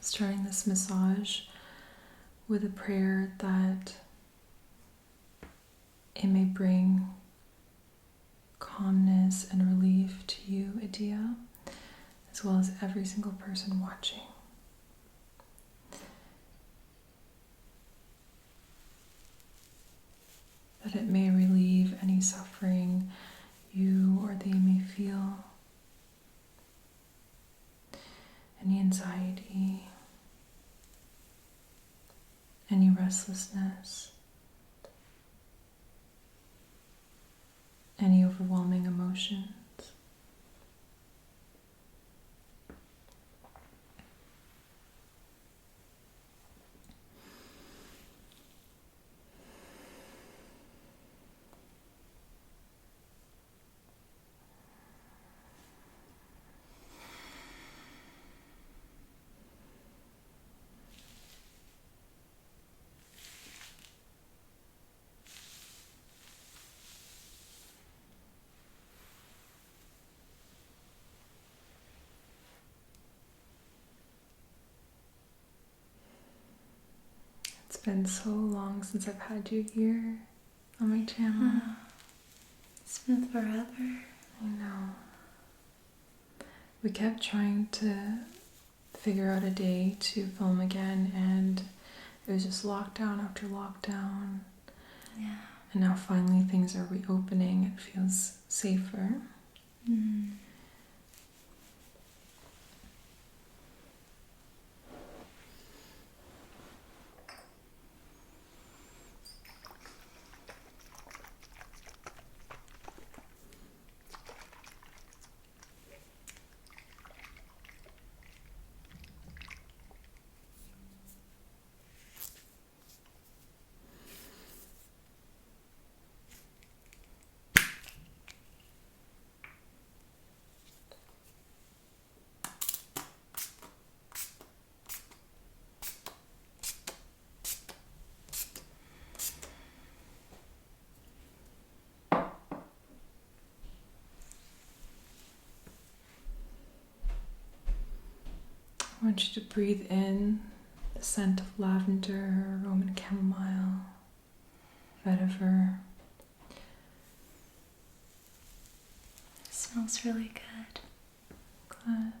starting this massage with a prayer that it may bring calmness and relief to you, Idia, as well as every single person watching. That it may relieve any suffering you or they may feel, any anxiety, any restlessness, any overwhelming emotions. It's been so long since I've had you here on my channel. It's been forever. I know. We kept trying to figure out a day to film again, and it was just lockdown after lockdown. Yeah. And now finally things are reopening. It feels safer. I want you to breathe in the scent of lavender, Roman chamomile, vetiver. It smells really good. Glad.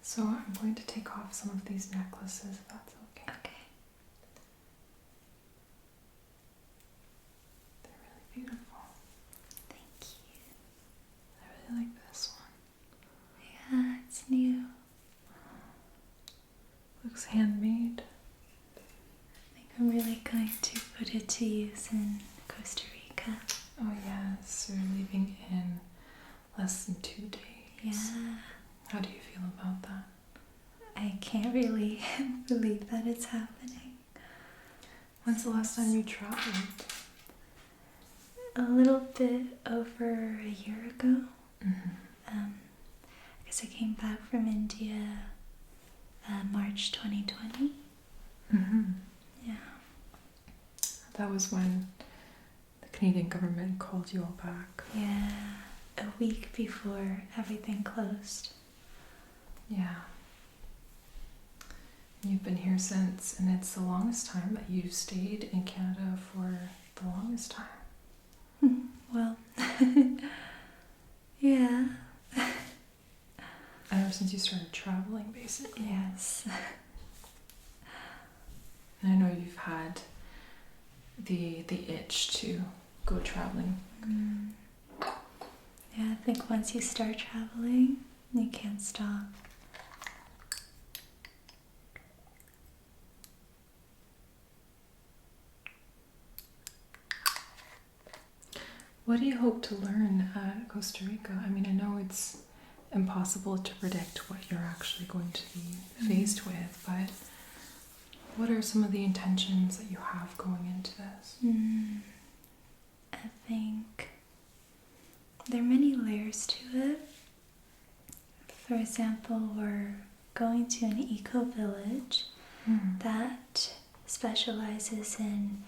So I'm going to take off some of these necklaces, if that's okay. Okay. They're really beautiful. Thank you. I really like this one. Yeah, it's new. Looks handmade. I think I'm really going to put it to use in Costa Rica. Oh yes, we're leaving in less than 2 days. Yeah. How do you feel about that? I can't really believe that it's happening. When's the last time you traveled? A little bit over a year ago. I guess I came back from India March 2020. Yeah. That was when the Canadian government called you all back. Yeah. A week before everything closed. Yeah. You've been here since, and it's the longest time that you've stayed in Canada for the longest time. Well, yeah. Ever since you started traveling, basically. Yes. And I know you've had the itch to go traveling. Yeah, I think once you start traveling, you can't stop. What do you hope to learn at Costa Rica? I mean, I know it's impossible to predict what you're actually going to be faced with, but what are some of the intentions that you have going into this? I think there are many layers to it. For example, we're going to an eco-village that specializes in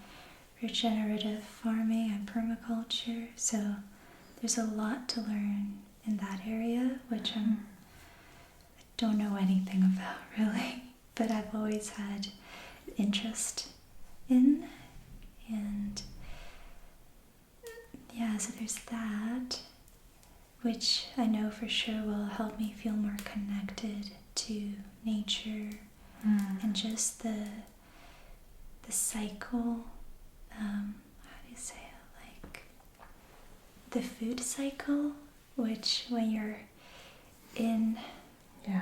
regenerative farming and permaculture. So there's a lot to learn in that area, which I don't know anything about really, but I've always had interest in. And yeah, so there's that, which I know for sure will help me feel more connected to nature and just the cycle. How do you say it? Like the food cycle, which when you're in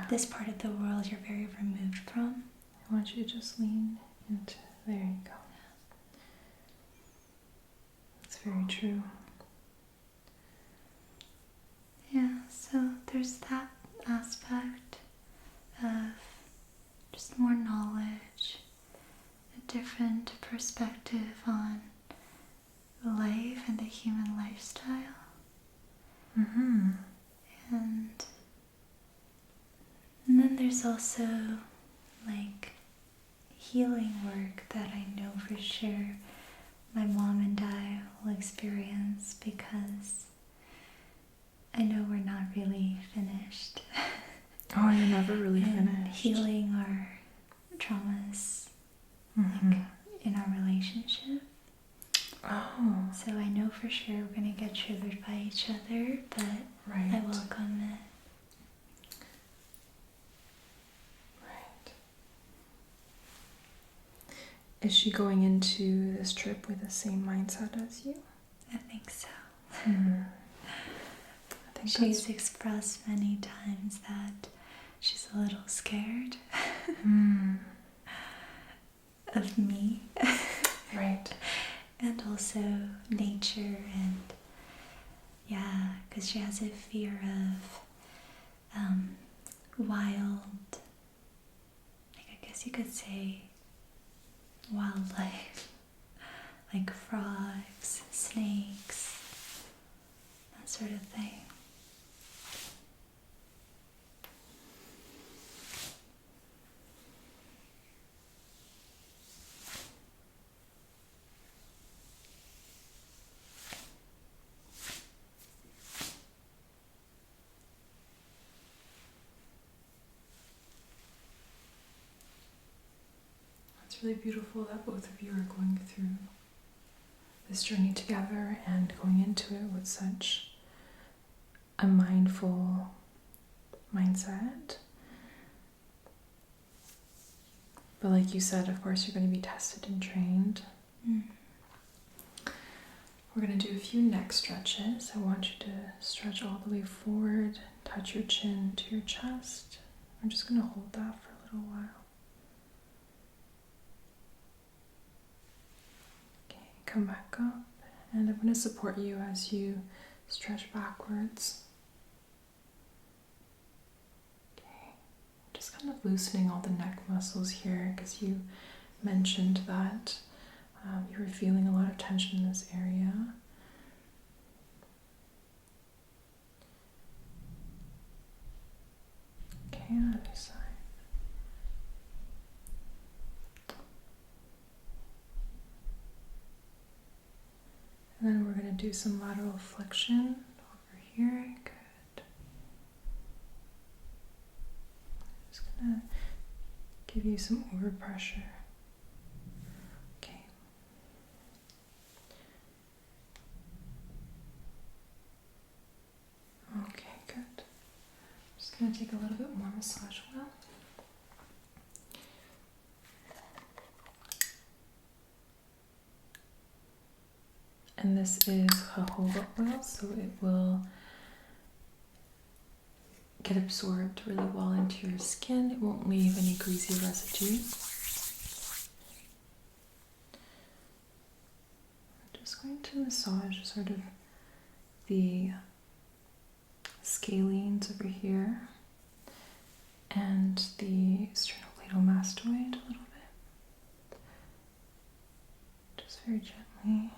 this part of the world, you're very removed from. I want you to just lean into. There you go. It's very true. Yeah, so there's that aspect of just more knowledge, a different perspective on life and the human lifestyle. And then there's also like healing work that I know for sure my mom and I will experience, because I know we're not really finished. Oh, you're never really and finished. Healing our traumas like in our relationship. Oh. So I know for sure we're going to get triggered by each other, but Right. I welcome it. Right. Is she going into this trip with the same mindset as you? I think so. I think She's expressed many times that she's a little scared of me. Right. And also nature, and yeah, because she has a fear of wild, like I guess you could say wildlife, like frogs, snakes, that sort of thing. It's really beautiful that both of you are going through this journey together and going into it with such a mindful mindset. But like you said, of course, you're going to be tested and trained. We're going to do a few neck stretches. I want you to stretch all the way forward, touch your chin to your chest. I'm just going to hold that for a little while. Okay, come back up, and I'm going to support you as you stretch backwards. Okay, just kind of loosening all the neck muscles here, because you mentioned that you were feeling a lot of tension in this area. Okay, other side. And then we're going to do some lateral flexion over here. Good. Just going to give you some overpressure. Okay, good. I'm just going to take a little bit more massage oil. And this is jojoba oil, so it will get absorbed really well into your skin. It won't leave any greasy residue. I'm just going to massage sort of the scalenes over here and the sternocleidomastoid a little bit. Just very gently.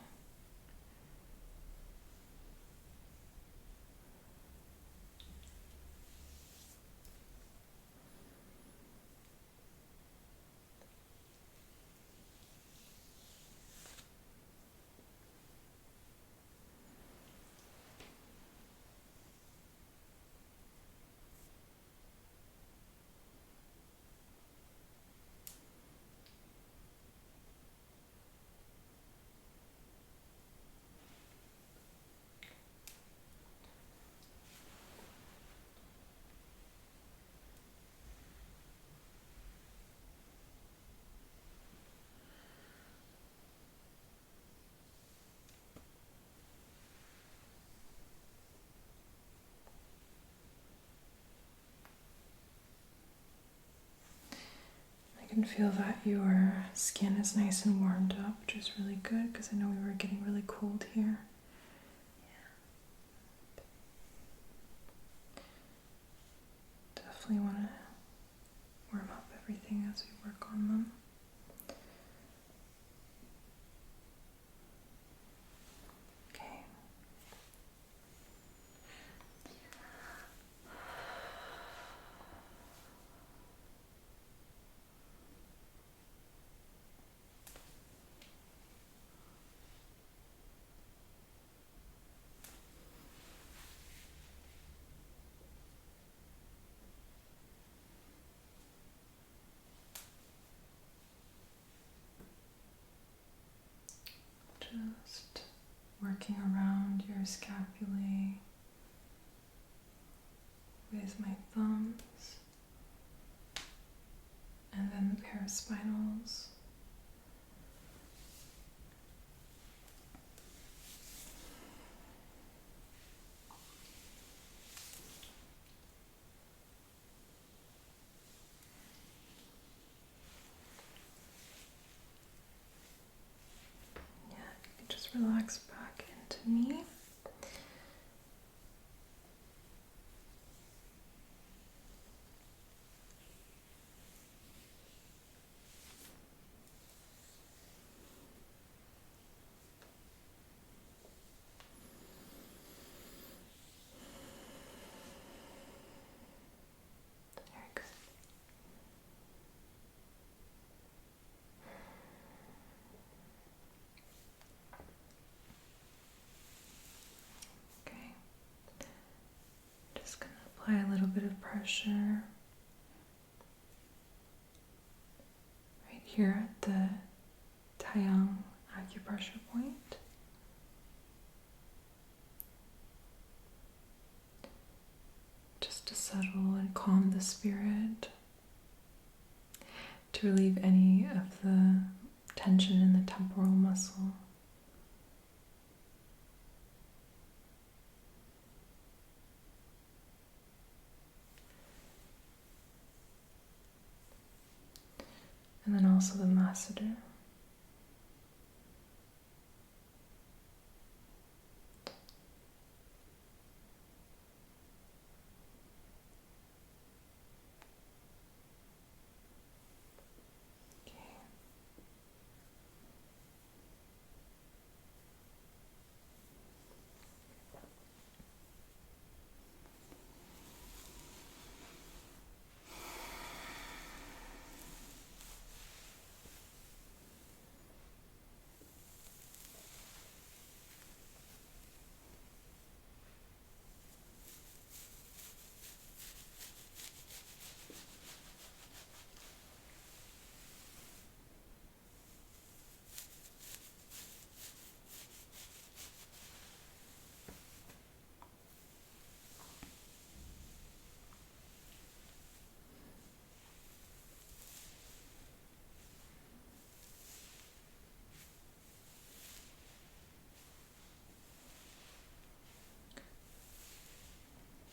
feel that your skin is nice and warmed up, which is really good because I know we were getting really cold here. Definitely want to warm up everything as we work on them. Okay. Just working around your scapulae with my thumbs and then the paraspinals. Yeah, you can just relax back into me. Very good. Okay. Just gonna apply a little bit of pressure right here at the Taiyang acupressure point. Just to settle and calm the spirit, to relieve any of the tension in the temporal muscle. And then also the masseter. Okay.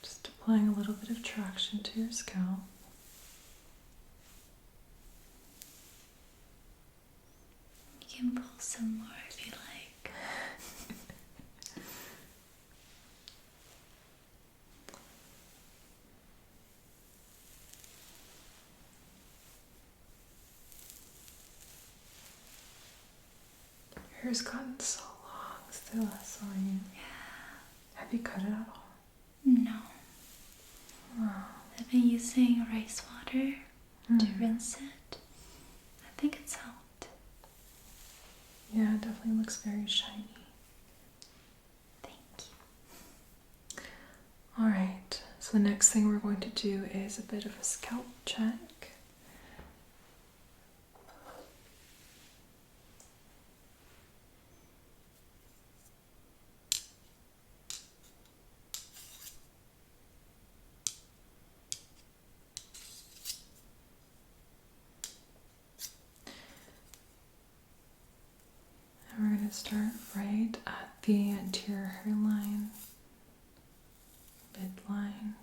Just applying a little bit of traction to your scalp. You can pull some more if you like. Your hair's gotten so long still, I saw you. Yeah. Have you cut it at all? No. Wow. I've been using rice water to rinse it. I think it's helped. Yeah, it definitely looks very shiny. Thank you. Alright, so the next thing we're going to do is a bit of a scalp check. And we're going to start right at the anterior hairline, midline.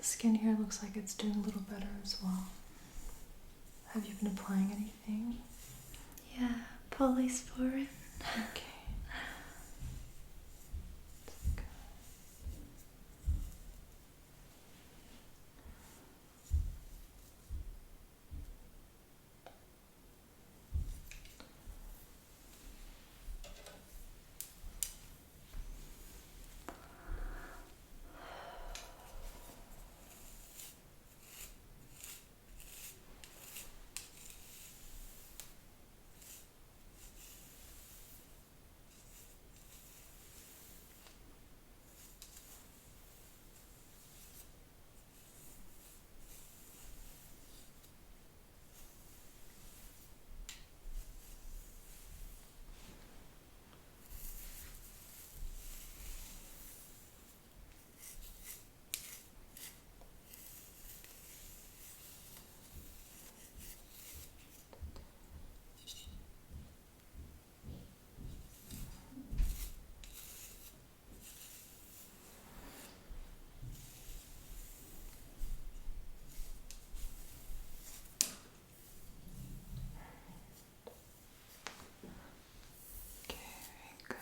skin here looks like it's doing a little better as well. Have you been applying anything? Yeah, polysporin. Okay. Okay, very good.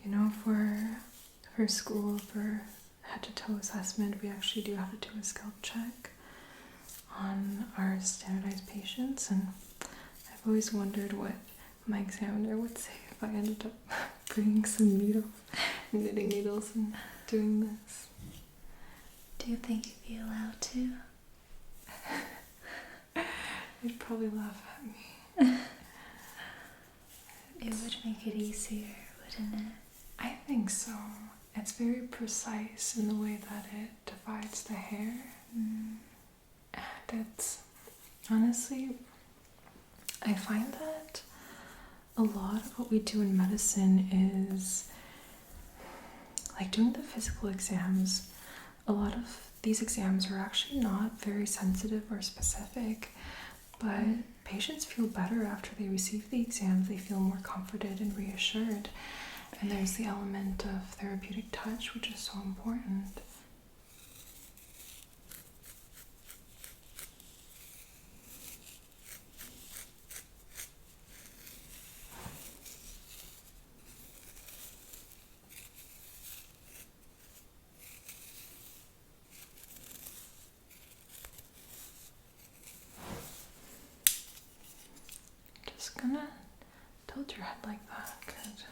You know, for school, for head to toe assessment, we actually do have to do a scalp check on our standardized patients, and I've always wondered what my examiner would say if I ended up bringing some needles, knitting needles, and doing this. Do you think you'd be allowed to? They'd probably laugh at me. It would make it easier, wouldn't it? I think so. It's very precise in the way that it divides the hair. Mm. And it's honestly, I find that a lot of what we do in medicine is like doing the physical exams. A lot of these exams are actually not very sensitive or specific, but patients feel better after they receive the exams. They feel more comforted and reassured. And there's the element of therapeutic touch, which is so important. Just gonna tilt your head like that. Good.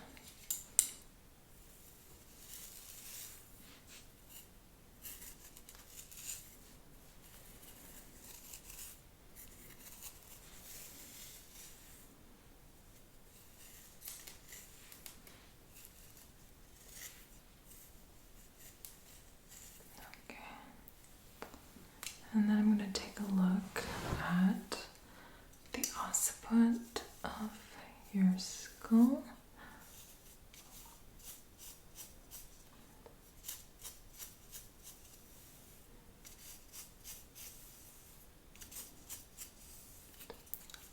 Okay. And then I'm going to take a look at the occiput of your skull.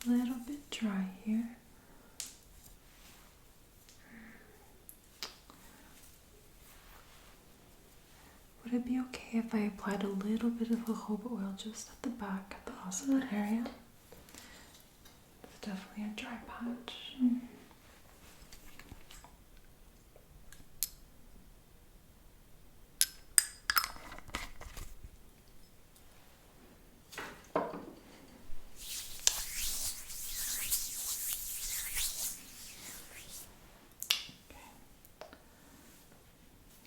A little bit dry here. Would it be okay if I applied a little bit of jojoba oil just at the back, at the occiput area? It's definitely a dry patch. Mm.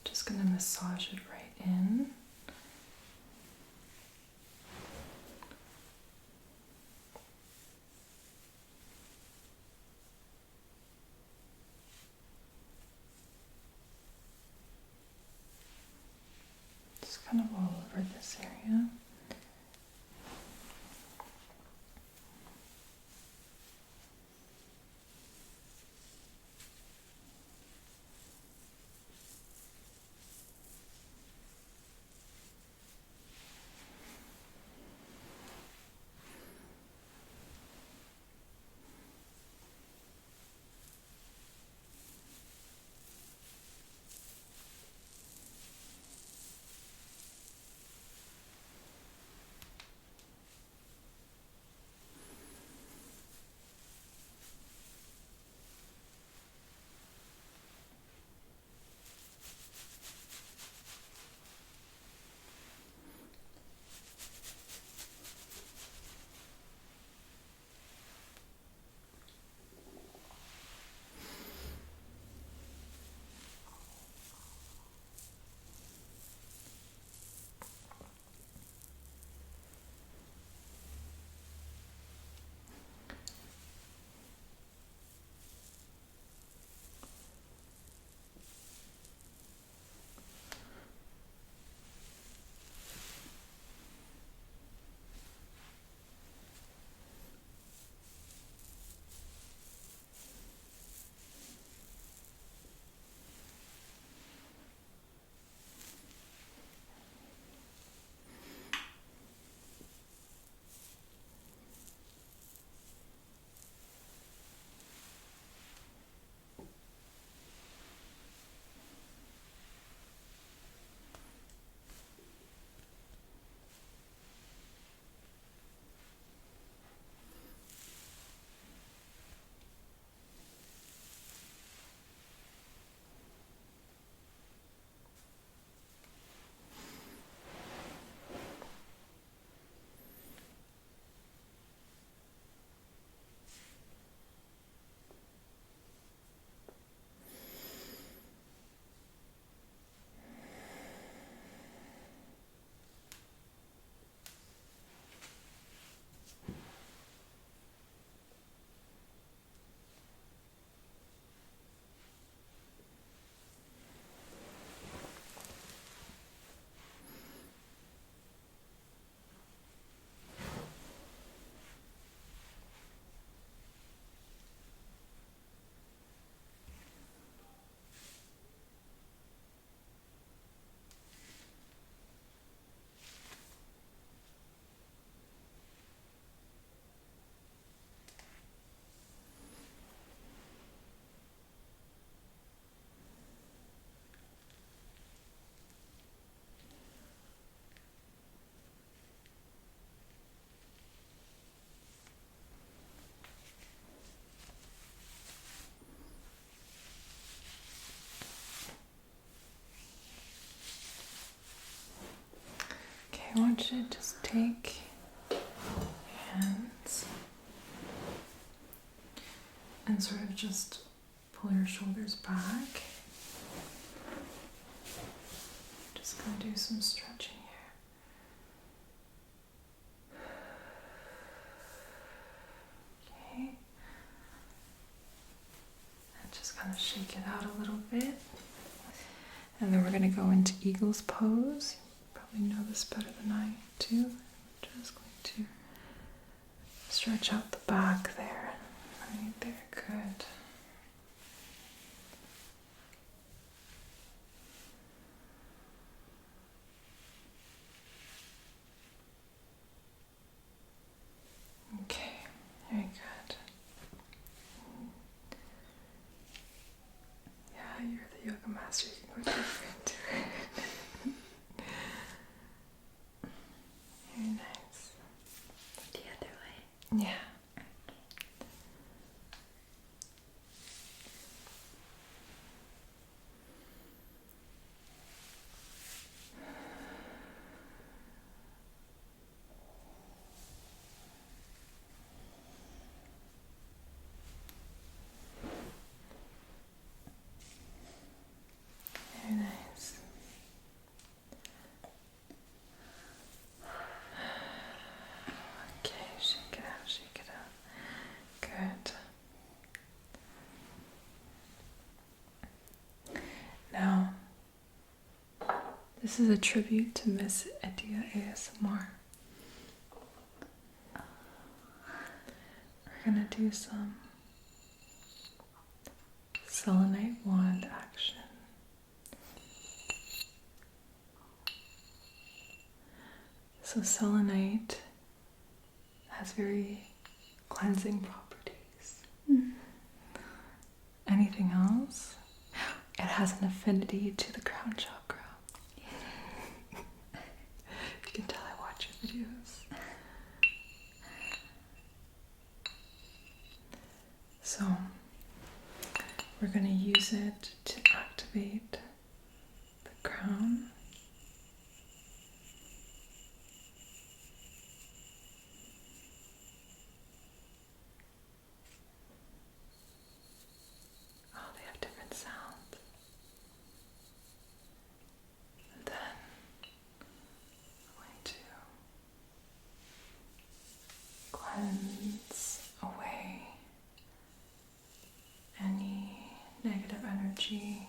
Just gonna massage it right in. kind of all over this area. I want you to just take your hands and sort of just pull your shoulders back. Just gonna do some stretching here. Okay. And just kind of shake it out a little bit. And then we're gonna go into Eagle's pose. You know this better than I do. I'm just going to stretch out the back there. Right there, good. Okay, very good. Yeah, you're the yoga master. You can go deeper into it. Very nice. The other way. Yeah. Very nice. This is a tribute to Miss Edia ASMR. We're gonna do some selenite wand action. So selenite has very cleansing properties. Anything else? It has an affinity to the crown chakra. You can tell I watch your videos. So we're going to use it to activate the crown. Oh, they have different sounds. And then I'm going to cleanse away any negative energy.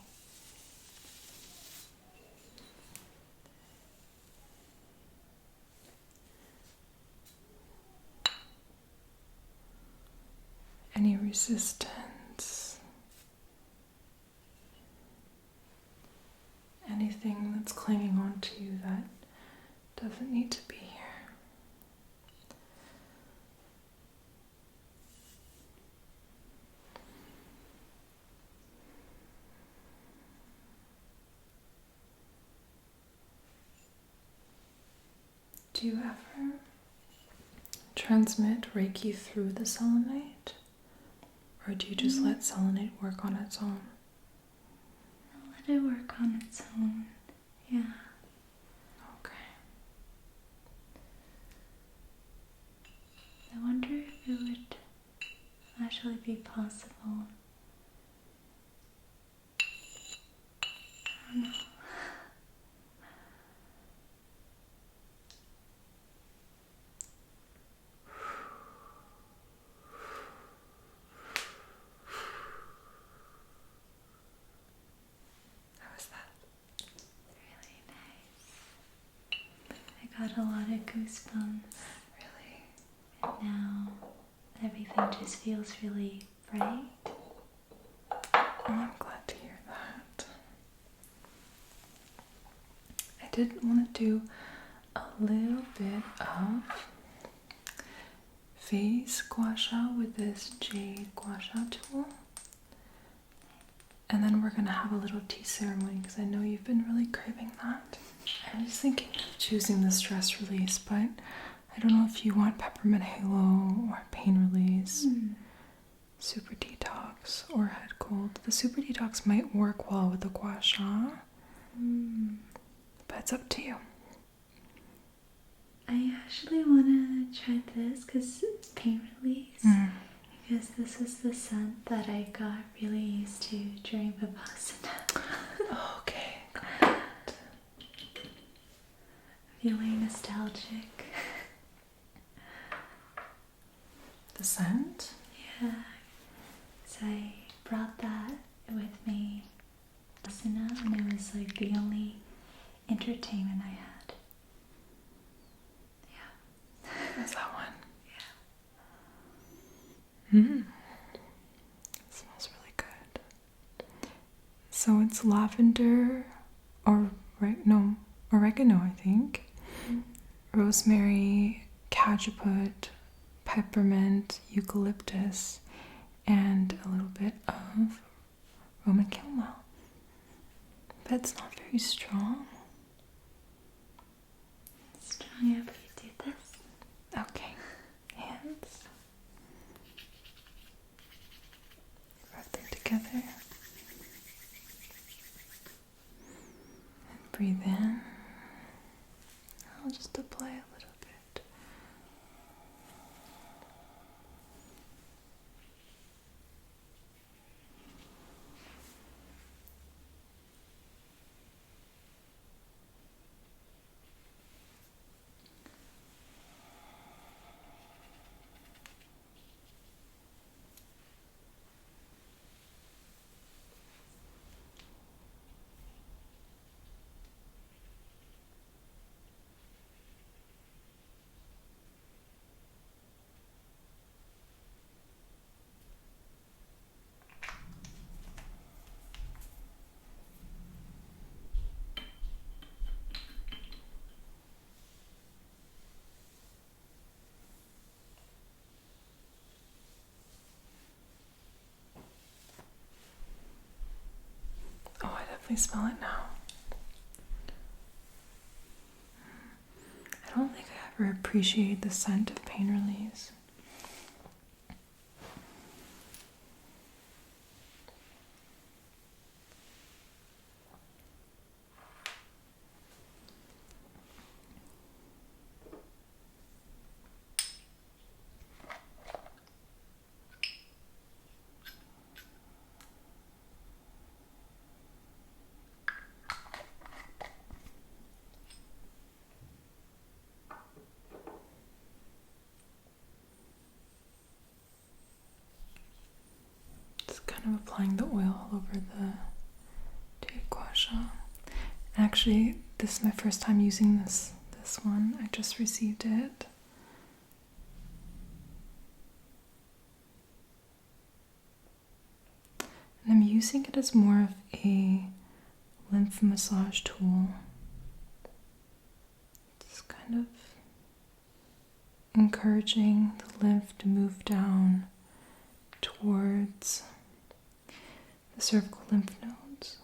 Any resistance. Anything that's clinging on to you that doesn't need to be here. Do you ever transmit Reiki through the selenite? Or do you just let selenite work on its own? I'll let it work on its own. Yeah. Okay. I wonder if it would actually be possible. I don't know. How was that? Really nice. I got a lot of goosebumps. Really? And now everything just feels really bright. Oh, I'm glad to hear that. I did want to do a little bit of face gua sha with this jade gua sha tool. And then we're going to have a little tea ceremony because I know you've been really craving that. I was thinking of choosing the stress release, but I don't know if you want peppermint halo or pain release, super detox, or head cold. The super detox might work well with the gua sha, but it's up to you. I actually want to try this because pain release. Because this is the scent that I got really used to during Vipassana. Okay, Feeling nostalgic. the scent? Yeah. So I brought that with me. Vipassana, and it was like the only entertainment I had. Yeah. That's that one. Yeah. It smells really good. So it's lavender or oregano, I think. Rosemary, cajuput, peppermint, eucalyptus, and a little bit of Roman chamomile. But it's not very strong. Strong after you do this. Okay. Hands. Rub them together. And breathe in. I'll just apply a little bit. actually smell it now. I don't think I ever appreciated the scent of pain release. Just kind of applying the oil all over the gua sha. Actually, this is my first time using this one. I just received it. And I'm using it as more of a lymph massage tool. Just kind of encouraging the lymph to move down towards the cervical lymph nodes.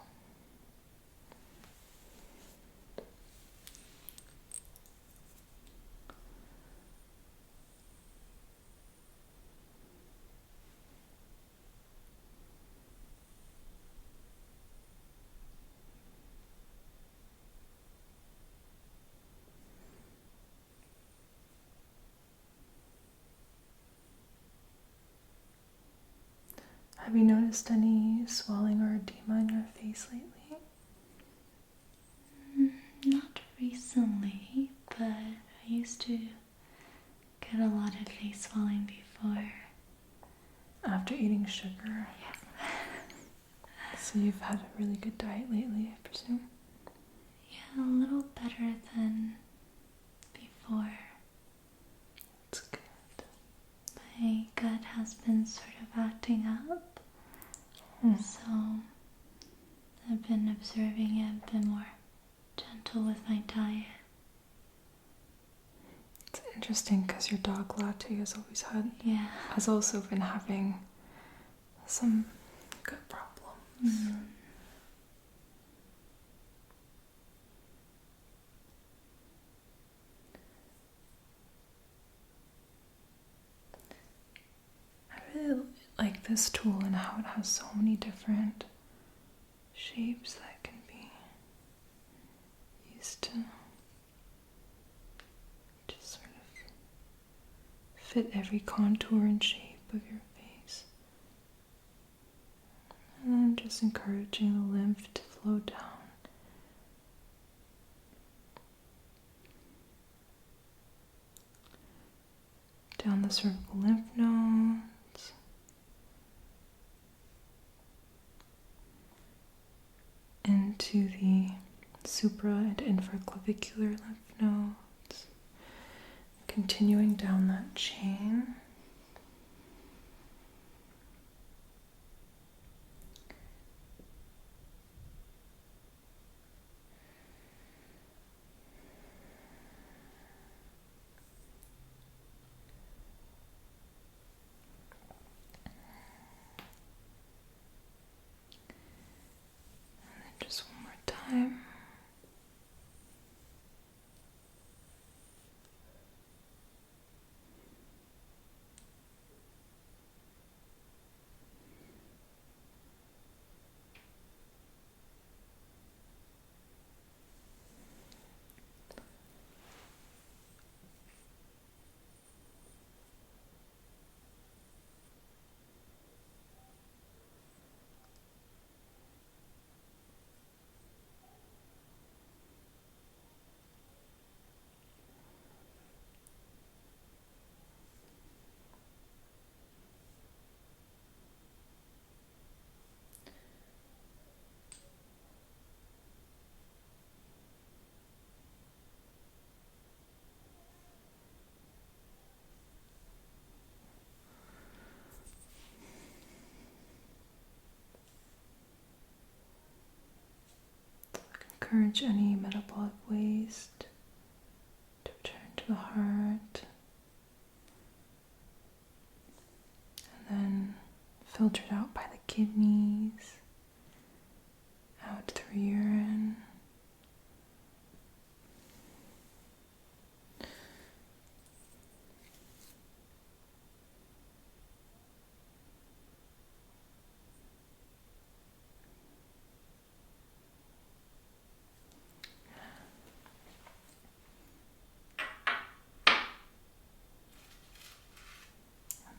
Have you noticed any swelling or edema in your face lately? Not recently, but I used to get a lot of face swelling before. After eating sugar? Yeah. So you've had a really good diet lately, I presume? Yeah, a little better than before. That's good. My gut has been sort of acting up. So I've been observing it, been more gentle with my diet. It's interesting because your dog Latte Yeah. has also been having some gut problems. I really like this tool and how it has so many different shapes that can be used to just sort of fit every contour and shape of your face. And then just encouraging the lymph to flow down. Down the cervical lymph nodes. Into the supra and infraclavicular lymph nodes. Continuing down that chain. Just one more time. Encourage any metabolic waste to return to the heart, and then filtered out by the kidneys Out through urine.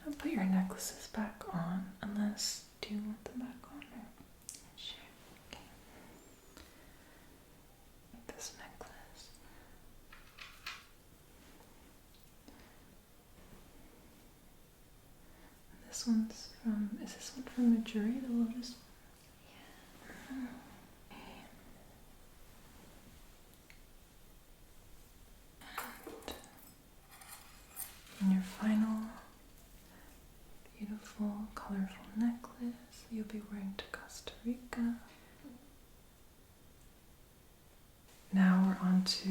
I'll put your necklaces back on, unless, do you want them back on? Or? Sure. Okay. This necklace. This one's from, is this one from Majuri, the lotus one? Yeah. And your final beautiful, colorful necklace you'll be wearing to Costa Rica. Now we're on to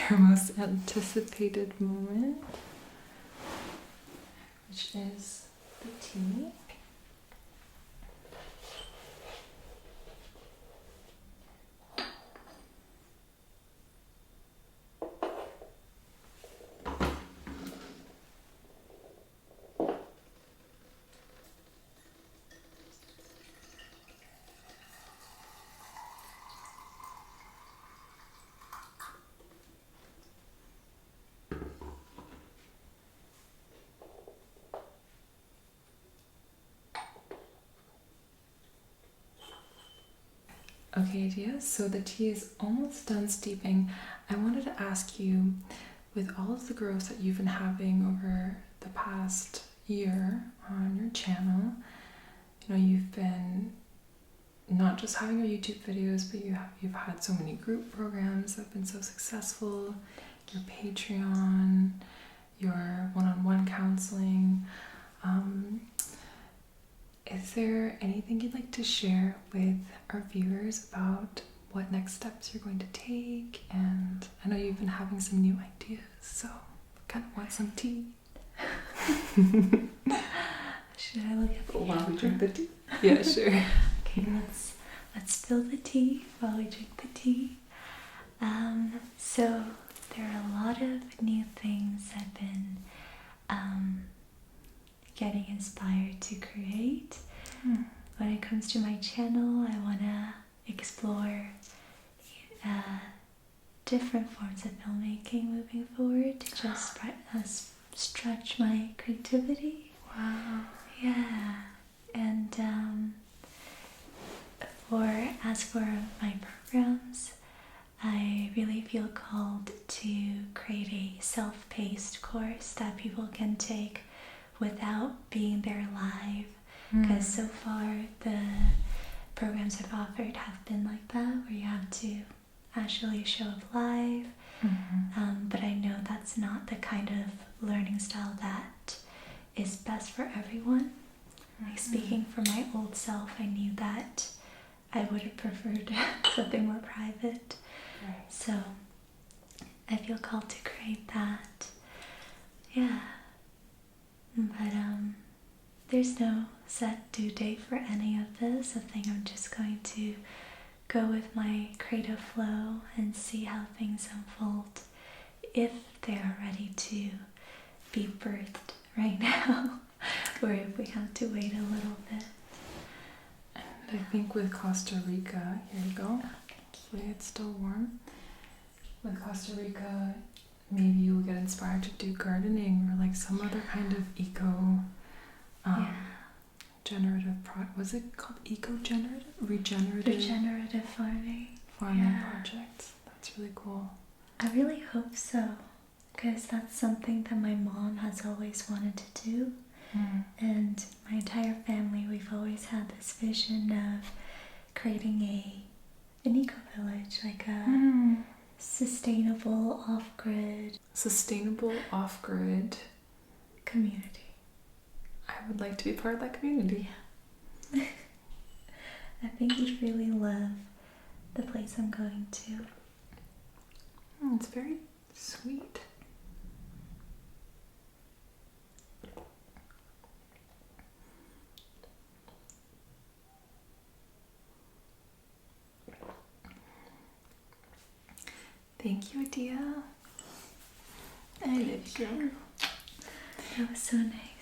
your most anticipated moment, which is the tea. Okay, Dia, so the tea is almost done steeping. I wanted to ask you, with all of the growth that you've been having over the past year on your channel, you've been not just having your YouTube videos, but you've had so many group programs that have been so successful, your Patreon, your one-on-one counseling. Is there anything you'd like to share with our viewers about what next steps you're going to take? And I know you've been having some new ideas, so kind of want some tea. Should I look at the while we drink the tea? Yeah, sure. Okay, let's spill the tea while we drink the tea. So there are a lot of new things I've been getting inspired to create. When it comes to my channel, I want to explore different forms of filmmaking moving forward to just stretch my creativity. Wow. Yeah, and as for my programs, I really feel called to create a self-paced course that people can take without being there live, because so far the programs I've offered have been like that, where you have to actually show up live. But I know that's not the kind of learning style that is best for everyone. Like, speaking for my old self, I knew that I would have preferred something more private. Right. So I feel called to create that. Yeah. But there's no set due date for any of this. I think I'm just going to go with my creative flow and see how things unfold, if they are ready to be birthed right now, or if we have to wait a little bit. And I think with Costa Rica, here you go. Hopefully it's still warm. With Costa Rica, maybe you'll get inspired to do gardening or like some other kind of generative was it called eco-generative? Regenerative farming. Projects. That's really cool. I really hope so, because that's something that my mom has always wanted to do. And my entire family, we've always had this vision of creating an eco-village, like a sustainable off-grid community. I would like to be part of that community. Yeah. I think you'd really love the place I'm going to. It's very sweet. Thank you, Adia. I love you. That was so nice.